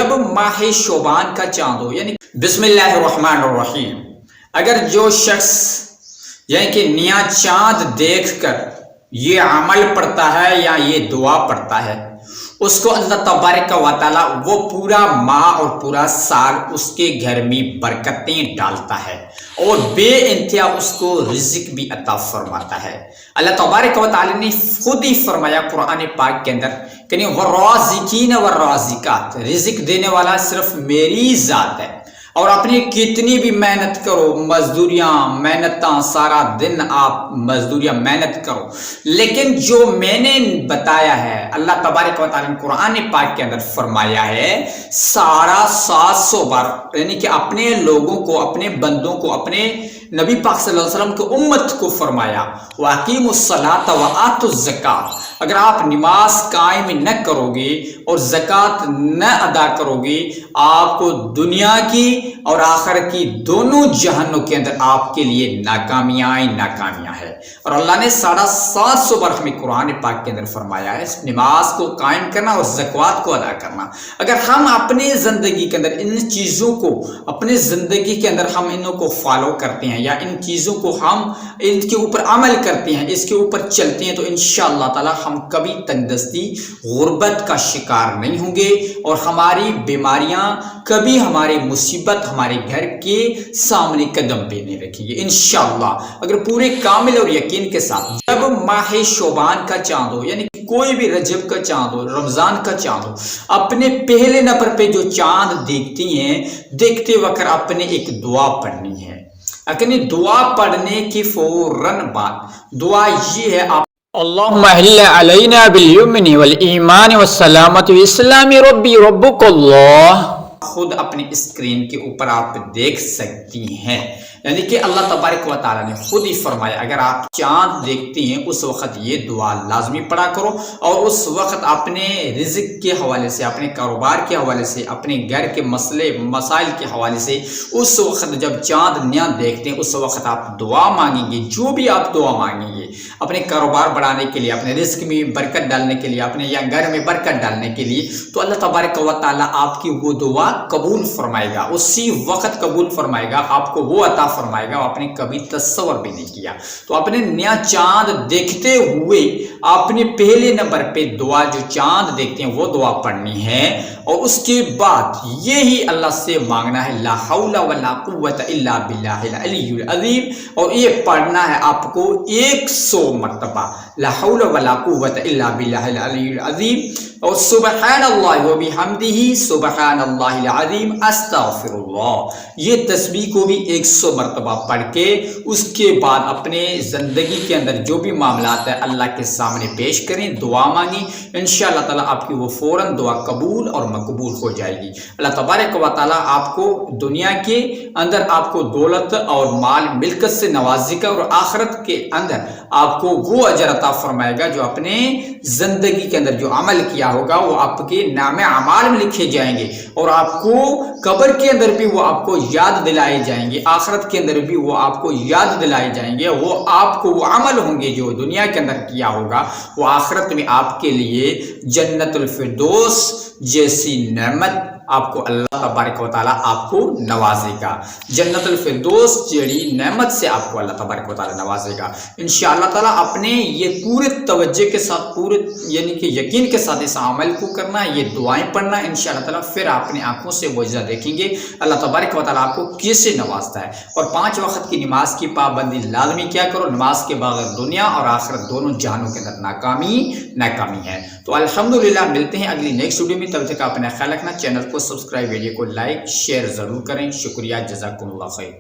جب ماہ شعبان کا چاند ہو، یعنی بسم اللہ الرحمن الرحیم، اگر جو شخص یعنی کہ نیا چاند دیکھ کر یہ عمل پڑھتا ہے یا یہ دعا پڑھتا ہے، اس کو اللہ تبارک و تعالی وہ پورا ماہ اور پورا سال اس کے گھر میں برکتیں ڈالتا ہے اور بے انتہا اس کو رزق بھی عطا فرماتا ہے۔ اللہ تبارک و تعالی نے خود ہی فرمایا قرآن پاک کے اندر کہ والرازقین والرازقات، رزق دینے والا صرف میری ذات ہے، اور اپنی کتنی بھی محنت کرو، مزدوریاں محنتاں، سارا دن آپ مزدوریاں محنت کرو، لیکن جو میں نے بتایا ہے اللہ تبارک و تعالی نے قرآن پاک کے اندر فرمایا ہے 750 بار، یعنی کہ اپنے لوگوں کو، اپنے بندوں کو، اپنے نبی پاک صلی اللہ علیہ وسلم کی امت کو فرمایا وَأَقِيمُوا الصَّلَاةَ وَآتُوا الزَّكَاةَ، اگر آپ نماز قائم نہ کرو گے اور زکوٰۃ نہ ادا کرو گے، آپ کو دنیا کی اور آخرت کی دونوں جہنوں کے اندر آپ کے لیے ناکامیاں ہے۔ اور اللہ نے 750 بار ہمیں قرآن پاک کے اندر فرمایا ہے نماز کو قائم کرنا اور زکوٰۃ کو ادا کرنا۔ اگر ہم اپنی زندگی کے اندر ان چیزوں کو، اپنے زندگی کے اندر ہم انوں کو فالو کرتے ہیں یا ان چیزوں کو ہم ان کے اوپر عمل کرتے ہیں، اس کے اوپر چلتے ہیں، تو انشاءاللہ تعالی ہم کبھی تنگدستی، غربت کا شکار نہیں ہوں گے، اور ہماری بیماریاں کبھی ہماری مصیبت ہمارے گھر کے سامنے قدم پہ نہیں رکھیں گے انشاءاللہ، اگر پورے کامل اور یقین کے ساتھ۔ جب ماہ شعبان کا چاند ہو، یعنی کوئی بھی رجب کا چاند ہو، رمضان کا چاند ہو، اپنے پہلے نمبر پہ جو چاند دیکھتی ہیں، دیکھتے وقت اپنے ایک دعا پڑھنی ہے۔ اپنی دعا پڑھنے کی فوراً بعد دعا یہ ہے، آپ اللہم احل علینا بالیمن والایمان والسلامت والاسلام ربی ربک اللہ، خود اپنی اسکرین کے اوپر آپ دیکھ سکتی ہیں، یعنی کہ اللہ تبارک و تعالیٰ نے خود ہی فرمایا اگر آپ چاند دیکھتی ہیں اس وقت یہ دعا لازمی پڑھا کرو، اور اس وقت اپنے رزق کے حوالے سے، اپنے کاروبار کے حوالے سے، اپنے گھر کے مسئلے مسائل کے حوالے سے اس وقت جب چاند نیا دیکھتے ہیں اس وقت آپ دعا مانگیں گے، جو بھی آپ دعا مانگیں گے اپنے کاروبار بڑھانے کے لیے، اپنے رزق میں برکت ڈالنے کے لیے، اپنے یا گھر میں برکت ڈالنے کے لیے، تو اللہ تبارک و تعالیٰ آپ کی وہ دعا قبول فرمائے گا، اسی وقت قبول فرمائے گا، آپ کو وہ عطا فرمائے گا آپ نے کبھی تصور بھی نہیں کیا۔ تو اپنے نیا چاند دیکھتے ہوئے آپ نے پہلے نمبر پہ دعا، جو چاند دیکھتے ہیں وہ دعا پڑھنی ہے، اور اس کے بعد یہی اللہ سے مانگنا ہے لا حول ولا قوت الا باللہ العلی العظیم، اور یہ پڑھنا ہے آپ کو 100 مرتبہ لا حول ولا قوت الا باللہ العلی العظیم، اور سبحان اللہ وبحمدہ سبحان اللہ العظیم استغفر اللہ، یہ تسبیح کو بھی 100 مرتبہ پڑھ کے اس کے بعد اپنے زندگی کے اندر جو بھی معاملات ہیں اللہ کے سامنے پیش کریں، دعا مانگیں، انشاءاللہ تعالیٰ آپ کی وہ فوراً دعا قبول اور مقبول ہو جائے گی۔ اللہ تبارک و تعالیٰ آپ کو دنیا کے اندر آپ کو دولت اور مال ملکت سے نوازے گا، اور آخرت کے اندر آپ کو وہ اجر عطا فرمائے گا جو اپنے زندگی کے اندر جو عمل کیا ہوگا وہ آپ کے نام اعمال میں لکھے جائیں گے، اور آپ کو قبر کے اندر بھی وہ آپ کو یاد دلائے جائیں گے، آخرت کے اندر بھی وہ آپ کو یاد دلائے جائیں گے، وہ آپ کو وہ عمل ہوں گے جو دنیا کے اندر کیا ہوگا وہ آخرت میں آپ کے لیے جنت الفردوس جیسی نعمت آپ کو اللہ تبارک و تعالیٰ آپ کو نوازے گا، جنت الفردوس جیڑی نعمت سے آپ کو اللہ تبارک و تعالیٰ نوازے گا انشاءاللہ تعالیٰ۔ اپنے یہ پورے توجہ کے ساتھ، پورے یعنی کہ یقین کے ساتھ اس عمل کو کرنا ہے، یہ دعائیں پڑھنا ہے انشاءاللہ تعالیٰ، پھر آپ اپنی آنکھوں سے معجزہ دیکھیں گے اللہ تبارک و تعالیٰ آپ کو کیسے نوازتا ہے۔ اور 5 وقت کی نماز کی پابندی لازمی کیا کرو، نماز کے بغیر دنیا اور آخرت دونوں جہانوں کے اندر ناکامی ہے۔ تو الحمدللہ ملتے ہیں اگلی نیکسٹ ویڈیو میں، تب تک اپنا خیال رکھنا، چینل کو سبسکرائب، ویڈیو کو لائک شیئر ضرور کریں، شکریہ، جزاکم اللہ خیر۔